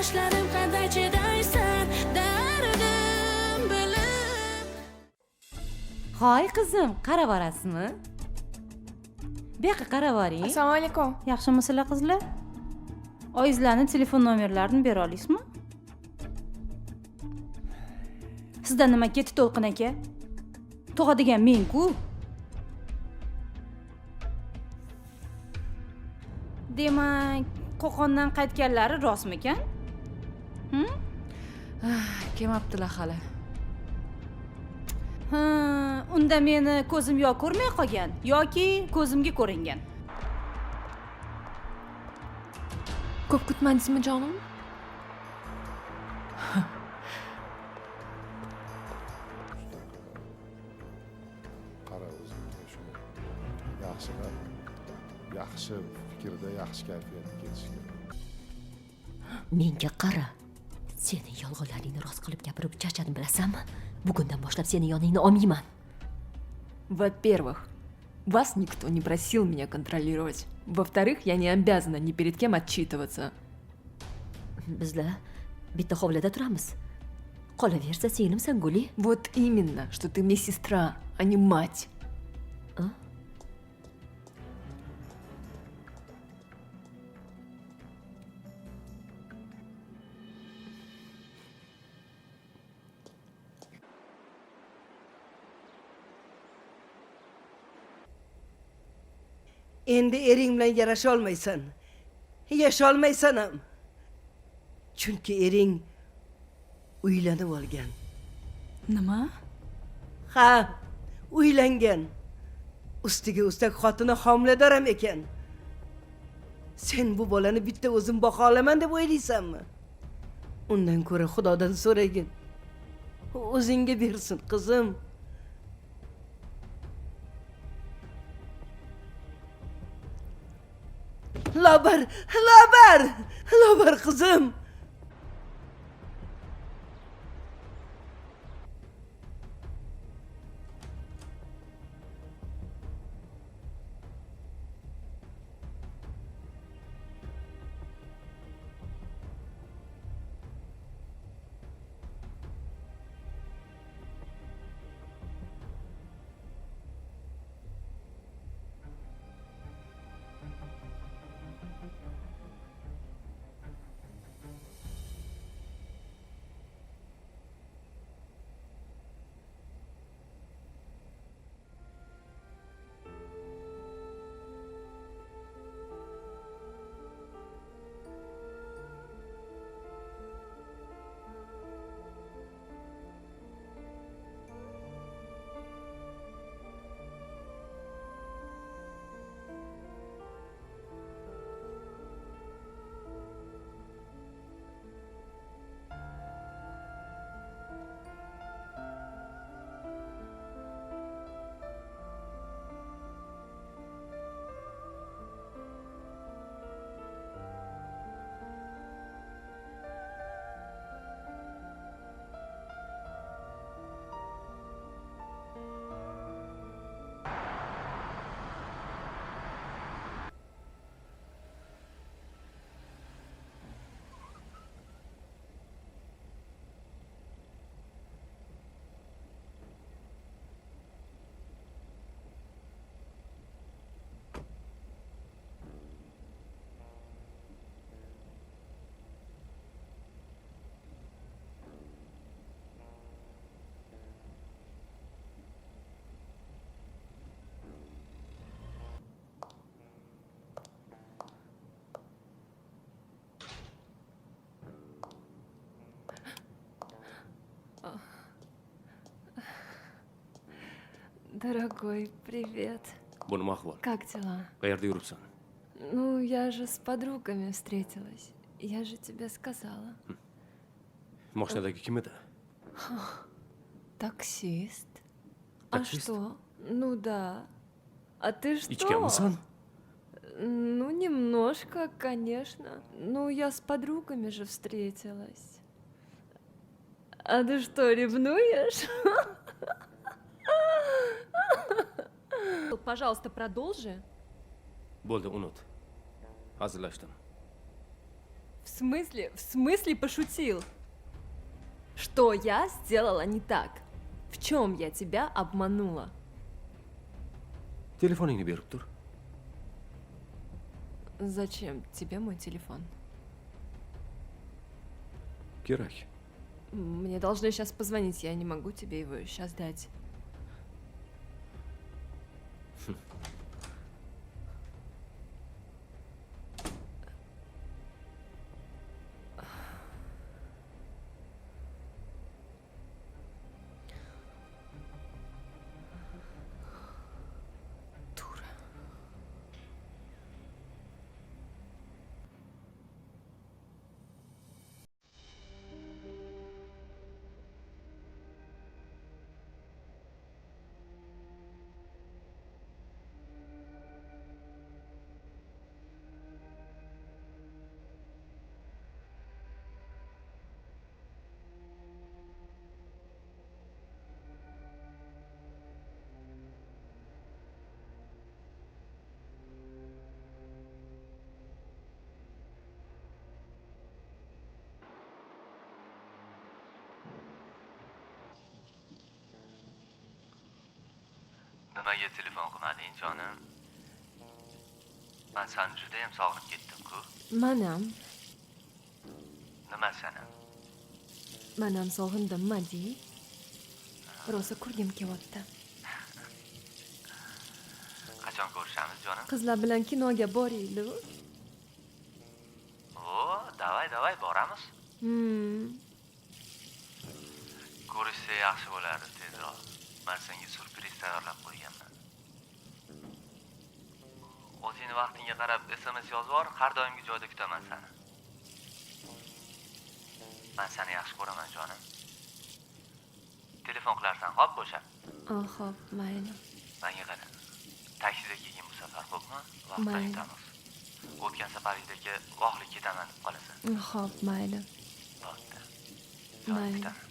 Qoshlarim qanday chidaysan dardim bilib. Hoy qizim, qarab borasizmi? Bu yoqqa qarab boring. Assalomu alaykum. Yaxshimisizlar qizlar? Oyizlarning telefon nomerlarini bera olasizmi? Sizdan nima ketdi To'lqin aka? Tug'adigan men-ku. Demak, Qo'qondan qaytganlari rostmikan? Kelmabdilar hali. Ha, unda meni ko'zim yo ko'rmay qolgan yoki ko'zimga ko'ringan. Ko'p kutmadingizmi jonim? Qara o'zingga shuni yaxshi fikrda, yaxshi kayfiyatda ketish kerak. Menga qara. Seni yolg'onlaringni rost qilib gapirib charchadim, bilasanmi? Bugundan boshlab seni yoningni olmayman. Во-первых, вас никто не просил меня контролировать. Во-вторых, я не обязана ни перед кем отчитываться. Bizlar bitta hovlida turamiz. Qolaversa singlimsan, Guli. Вот именно, что ты мне сестра, а не мать. А? Endi ering bilan yarasha olmaysan. Yasha olmaysan ham. Chunki ering uylanib olgan. Nima? Ha, uylangan. Ustiga ustak xotini homilador ham ekan. Sen bu bolani bitta o'zim boqa olaman deb o'ylaysanmi? Undan ko'ra Xudodan so'ragin. O'zingga bersin, qizim. Lobar qizim. Дорогой, привет. Bu nima ahvol? Как дела? Qayerda yuribsan? Ну, я же с подругами встретилась. Я же тебе сказала. Mashinadagi kim edi? Таксист. Таксист? А что? Ну да. А ты что? Ichganmisan? Ну, немножко, конечно. Ну, я с подругами же встретилась. А ты что, ревнуешь? Пожалуйста, продолжи. Bo'ldi, unut. Hazillashdim. В В смысле пошутил? Что я сделала не так? В чем я тебя обманула? Telefoningni berib tur. Зачем тебе мой телефон? Kerak. Мне должны сейчас позвонить, я не могу тебе его сейчас дать. Nimaga telefon qilmading, jonim? Men seni juda ham sog'inib ketdim-ku. Manam, Nima seni? manam sog'indim, Madi. Rosa ko'rgim kelyapti. Qachon ko'rishamiz, jonim? Qizlar bilan kinoga boraylik. Davay, boramiz. Ko'rishsa yaxshi bo'lardi tezroq. Men senga surpriz tayyorlab qo'yganman. O'zing vaqtingga qarab SMS yozib yubor, har doimgi joyda kutaman seni. Men seni yaxshi ko'raman, jonim. Telefon qilarsan, xo'p, bo'shab. Xo'p, mayli. Menga qara. Taksida kelgin bu safar, xo'pmi? Vaqtda Mayli. yetamiz. O'tgan safaridagi vohlik ketaman deb qolasan. Xo'p, mayli. Bo'pti. Mayli. Kutaman.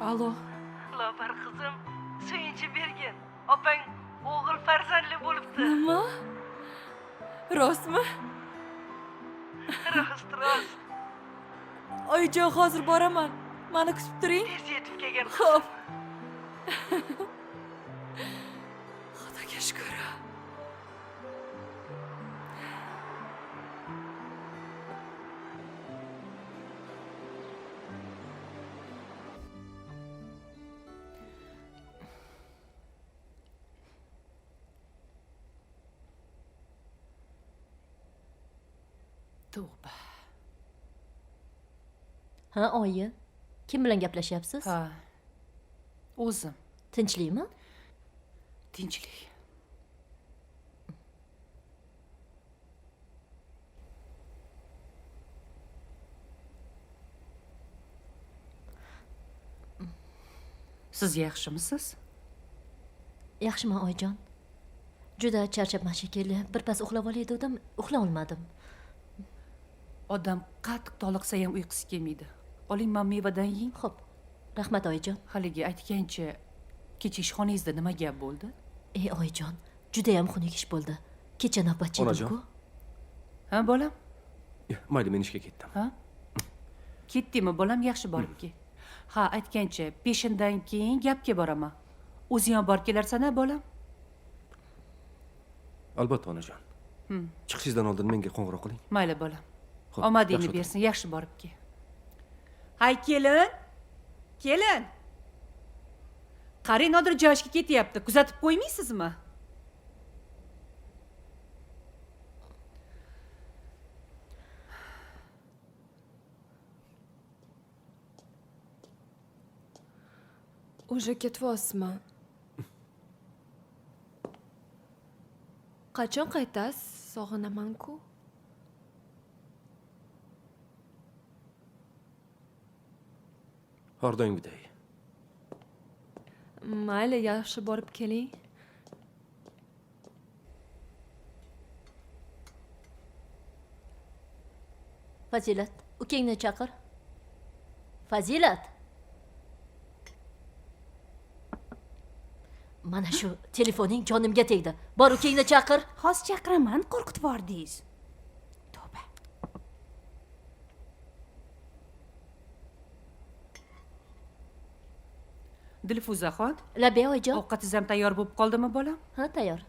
Alo. Lobar qizim, suyunchi bergin. Opang o'g'il farzandli bo'libdi. Nima? Rostmi? Rost. Oyijon, hozir boraman. Mani kutib turing. Tez yetib kelgan. Xo'p. Xudoga shukr. Tavba. Ha, oyi. Kim bilan gaplashyapsiz? Ha. O'zim. Tinchlikmi? Tinchlik. Siz yaxshimisiz? Yaxshiman oyijon. Juda charchabman shekilli. Birpas uxlab olay dedim, uxla olmadim. Odam qattiq toliqsa ham uyqusi kelmaydi. Oling, men mevadan yeng. Xo'p. Rahmat oyijon. Haligi aytgancha kecha ishxonangizda nima gap bo'ldi? Ey oyijon, juda ham xunuk ish bo'ldi. Kecha navbatchi Onajon. edim-ku. Ha, bolam? Mayli, men ishga ketdim. Ha? Ketdingmi, bolam? Yaxshi borib kel. Ha, aytgancha peshindan keyin gapga boraman. O'zing ham borib kelarsan-a, bolam? Albatta, onajon. Chiqishingizdan oldin menga qo'ng'iroq qiling. Mayli, bolam. Xo'p, Omadingni yaxshi bersin, yaxshi borib kel. Hay, kelin. Kelin. Qarang, Nodir joyishga ketyapti. Kuzatib qo'ymaysizmi? Уже ketyapsizmi? Qachon qaytasiz? Sog'inaman-ku. Ordongday. Mayli, yaxshi borib keling. Fazilat, ukangni chaqir. Fazilat. Mana shu telefoning jonimga tegdi. Bor, ukangni chaqir. Hozir chaqiraman, qo'rqitib yubordingiz. Tavba. Dilfuzaxon, Labbay oyijon. ovqatingiz ham tayyor bo'lib qoldimi, bolam? Ha, tayyor.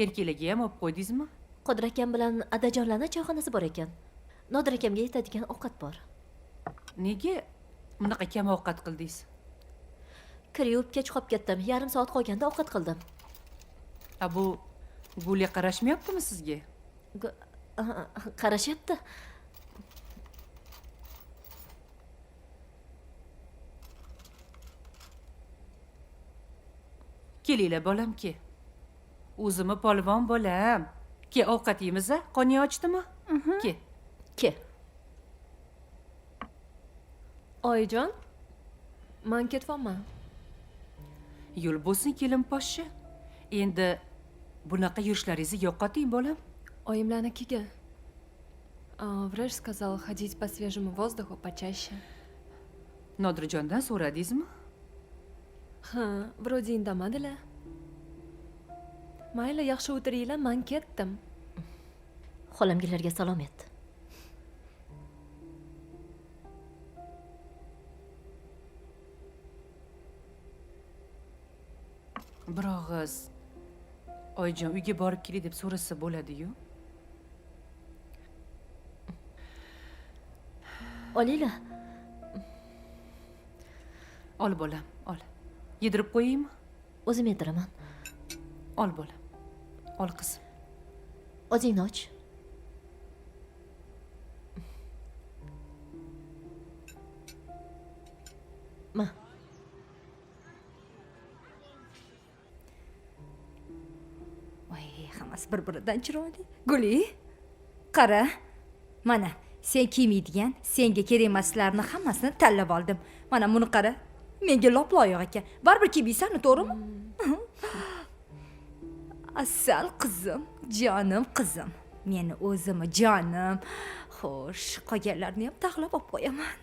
Erkalaga ham olib qo'ydingizmi? Qodir akam bilan adajonlarni choyxonasi bor ekan. Nodir akamga yetadigan ovqat bor. Nega bunaqa kam ovqat qildingiz? Kir yuvib kech qolib ketdim. Yarim soat qolganda ovqat qildim. Bu Gulya qarashmayaptimi sizga? Qarashyapti. Kelinglar, bolam, ke. O'zimni polvon bolam. Ke, ovqat yeymiz-a? Qoning ochdimi? Ke. Ke. Oyijon, men ketyapman. Yo'l bo'lsin, kelin poshsha. Endi bunaqa yurishlaringizni yo'qoting, bolam. Oyimlarnikiga. Vrach сказал ходить по свежему воздуху почаще. Nodirjondan so'radingizmi? Ha, вроде indamadilar. Mayli, yaxshi o'tiringlar, men ketdim. Xolamgilarga salom et. Bir og'iz oyijon uyga borib keling deb so'rasa bo'ladi-yu. Olinglar. Ol, bolam, ol. Yedirib qo'yaymi? O'zim yediraman. Ol, bolam. Ol, qizim. Og'zingni och. Ma. Voy, hammasi bir-biridan chiroyli. Guli, qara. Mana, sen kiymaydigan, senga kerak emaslarni hammasini tanlab oldim. Mana buni qara. Menga lop-loyiq ekan. Baribir kiymaysan, to'g'rimi? Asal qizim, jonim qizim. Meni o'zimni jonim. Xo'sh, qolganlarni ham taxlab olib qo'yaman.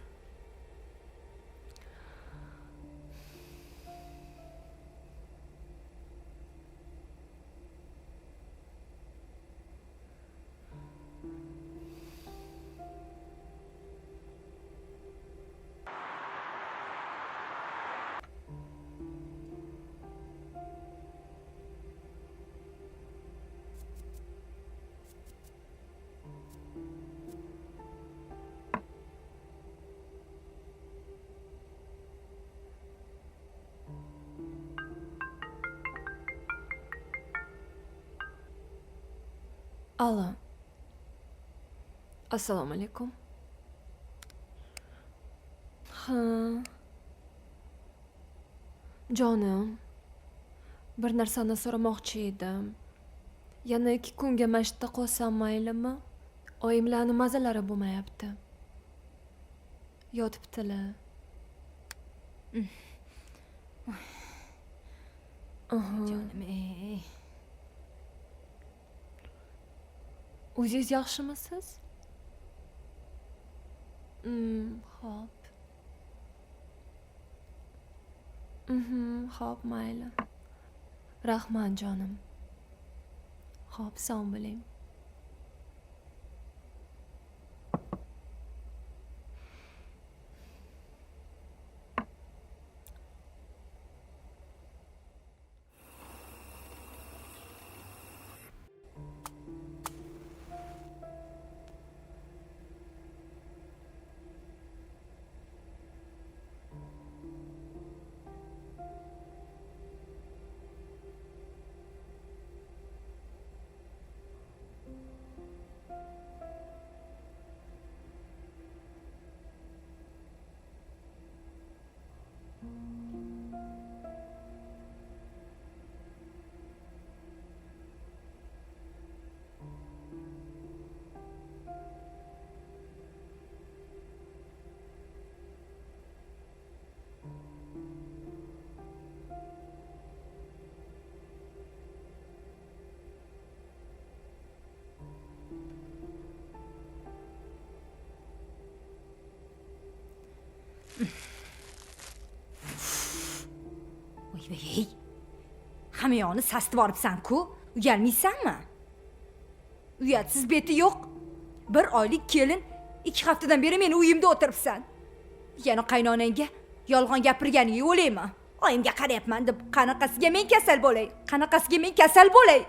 Allo. Assalomu alaykum. Ha. Jonim, bir narsani so'ramoqchi edim. Yana 2 kunga masjidda qolsam maylimi? Oyimlarni mazalari bo'lmayapti. Yotibdilar. Jonim, ey. O'zingiz yaxshimisiz? Xo'p. Xo'p, mayli. Rahmat jonim. Xo'p, sog' bo'ling. Voy, hamma yoqni sastib olibsan-ku. Uyalmaysanmi? Uyatsiz beti yo'q. 1 oylik kelin 2 haftadan beri meni uyimda o'tiribsan. Yana qaynonangga yolg'on gapirganiga o'layman. Oyimga qarayapman deb qanaqasiga men kasal bo'lay? Qanaqasiga men kasal bo'lay?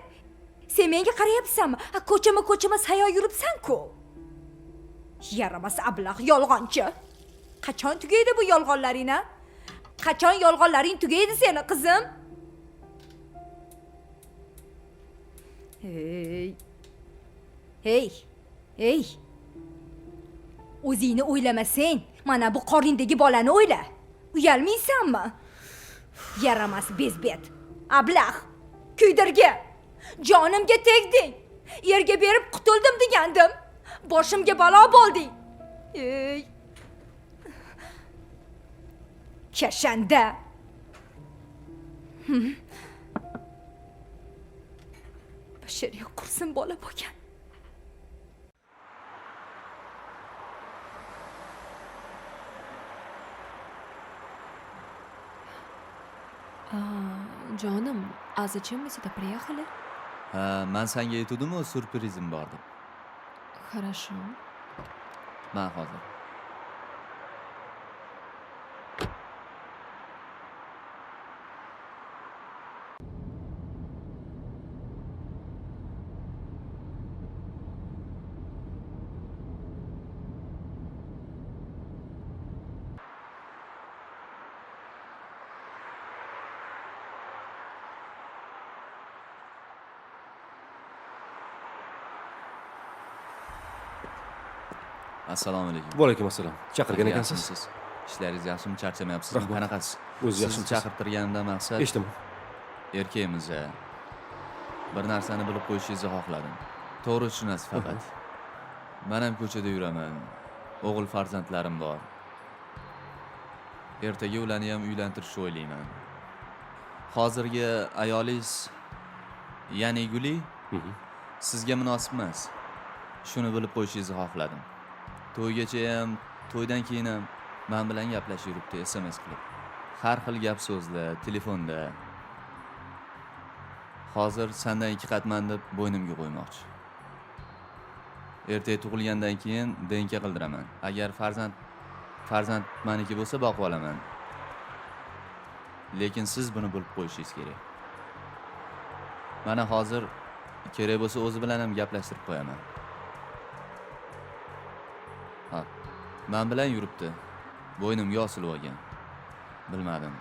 Sen menga qarayapsanmi? Ko'chama sayo yuribsan-ku. Yaramas ablah yolg'onchi. Qachon tugaydi bu yolg'onlaring, ha? Qachon yolg'onlaring tugaydi seni qizim? Hey. O'zingni o'ylamasang, mana bu qorningdagi bolani o'yla. Uyalmaysanmi? Yaramas bezbet. Ablah, kuydirgi. Jonimga tegding. Yerga berib qutuldim degandim. Boshimga balo bo'lding. Kashanda. Bashariya qursin bola bo'lgan. Jonim, а зачем мы сюда приехали? Man senga aytuvdim-ku, surprizim bor deb. Хорошо. Men hozir. Assalomu alaykum. Va alaykum assalom. Chaqirgan ekansiz. Yaxshimisiz? Ishlaringiz yaxshimi, charchamayapsizmi? Rahmat. Qanaqasiz? O'zi Sizni yaxshimisiz? chaqirtirganimdan maqsad Eshitaman. erkakmiz bir narsani bilib qo'yishingizni xohladim. To'g'ri tushunasiz faqat. Men ham ko'chada yuraman. O'g'il farzandlarim bor. Ertaga ularni ham uylantirishni o'ylayman. Hozirgi ayolingiz, ya'ni Guli, sizga munosib emas. Shuni bilib qo'yishingizni xohladim. To'ygacha ham, to'ydan keyin ham men bilan gaplashib yuribdi, SMS qilib. Har xil gap so'zlar, telefonda. Hozir sendan 2 qatman deb bo'ynimga qo'ymoqchi. Ertaga tug'ilgandan keyin DNK qildiraman. Agar farzand meniki bo'lsa boqib olaman. Lekin siz buni bilib qo'yishingiz kerak. Mana hozir kerak bo'lsa o'zi bilan ham gaplashtirib qo'yaman. Ha, men bilan yuribdi. Bo'ynimga osilib olgan. Bilmadim.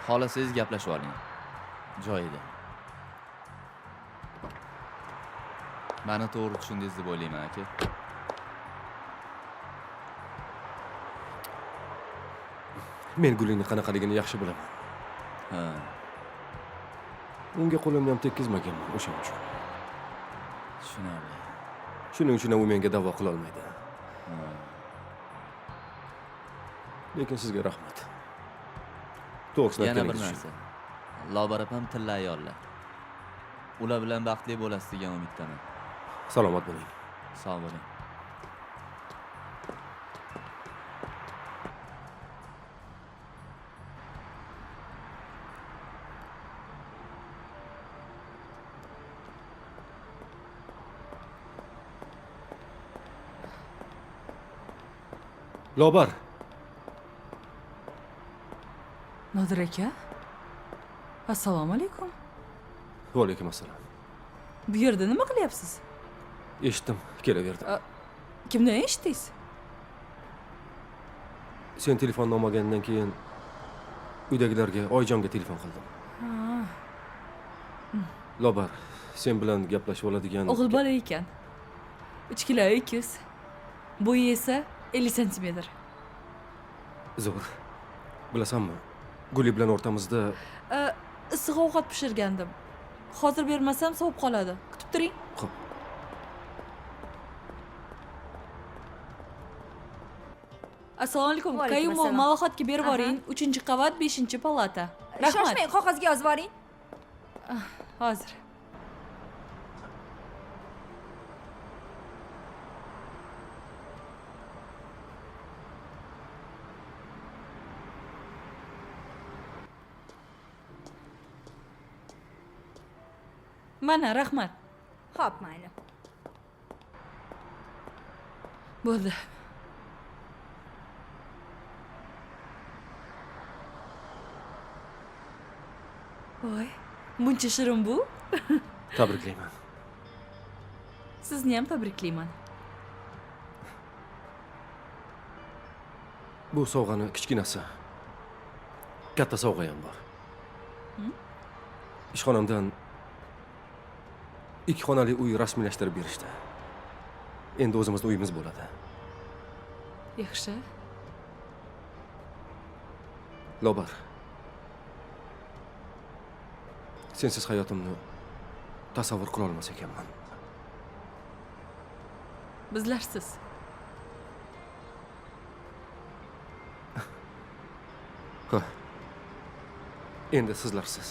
Xolasangiz gaplashib oling. Joyida. Meni to'g'ri tushundingiz deb o'ylayman, aka. Men Gulingni qanaqaligini yaxshi bilaman. Ha, Unga qo'limni ham tekkizmaganman o'shaning uchun. tushunarli. Shuning uchun ham u menga da'vo qila olmaydi. Lekin sizga rahmat. To'g'risini Yana bir aytganingiz narsa. uchun. Lobar opam tilla ayollar. Ular bilan baxtli bo'lasiz degan umiddaman. Salomat bo'ling. Sog' bo'ling. Lobar. Nodir aka. Assalomu alaykum. Va alaykum assalom. Bu yerda nima qilyapsiz? Eshitdim, kelaverdim. Kimdan eshitdingiz? Sen telefonni olmagandan keyin uydagilarga Oyjonga telefon qildim. Lobar, sen bilan gaplashib oladigan O'g'il bola ekan. 3 kilo 200. Bo'yi esa 50 santimetr. zo'r. Bilasanmi? Guli bilan o'rtamizda Issiq ovqat pishirgandim. Hozir bermasam sovib qoladi. Kutib turing. Xo'p. Assalomu alaykum. Va alaykum Qayumov assalom. malohatga berib boring. 3-qavat, 5-palata. Rahmat. Shoshmang, qog'ozga yozib boring. Hozir. Mana, rahmat. Xo'p, mayli. Bo'ldi. Voy, buncha shirin bu. tabriklayman. Sizni ham tabriklayman. Bu sovg'ani kichkinasi. Katta sovg'a ham bor. Ishxonamdan 2 xonali uy rasmiylashtirib berishdi. Endi o'zimizning uyimiz bo'ladi. Yaxshi. Lobar. Sensiz hayotimni tasavvur qila olmas ekanman. Bizlarsiz. Ha. Endi sizlarsiz.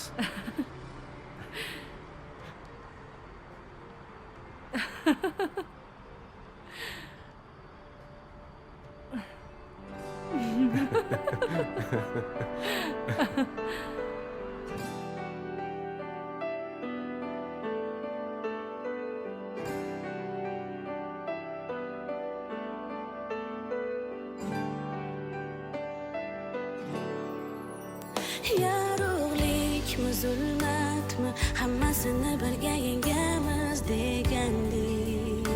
Yorug'likmi, zulmatmi, hammasini birga yengamiz degandik.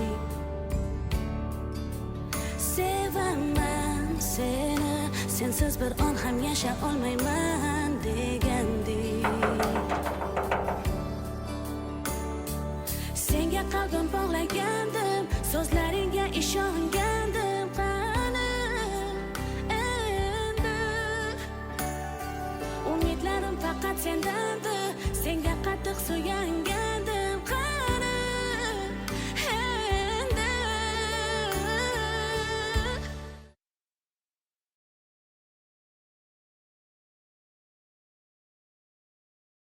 Sevaman seni, sensiz bir on ham yasha olmayman degandik. Senga qalbim